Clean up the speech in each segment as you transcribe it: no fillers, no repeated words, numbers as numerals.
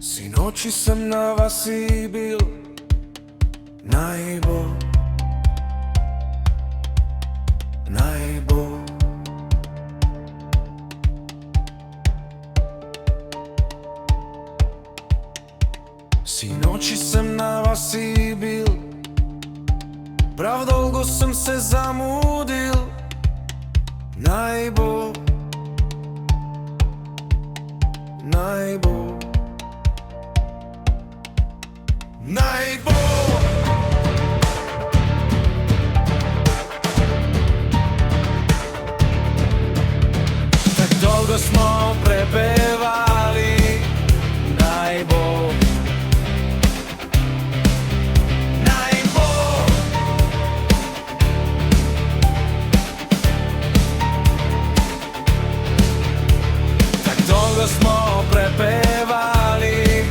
Sinoći sam na vasi bil najbolj, najbolj. Sinoći sam na vasi bil, prav dolgo sem se zamudil. Najbolj, najbolj, najbolj. Tak dolgo smo prepevali najbolj, najbolj. Tak dolgo smo prepevali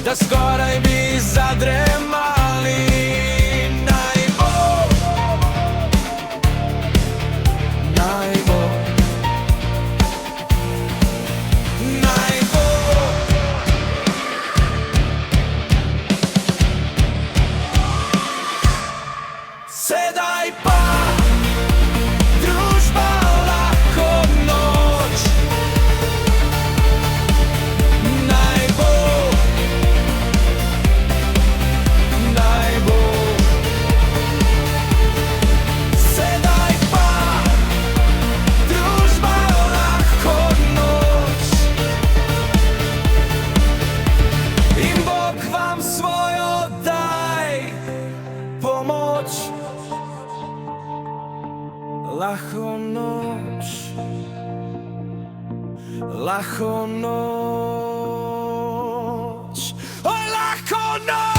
da skoraj bi zadremali. Najbolj, najbolj, najbolj. Sedaj pa družba, lahko noč. Najbolj, najbolj. Sedaj pa družba, lahko noč. In Bog vam svojo daj pomoč. Lahko noč, lahko noč, o lahko noč.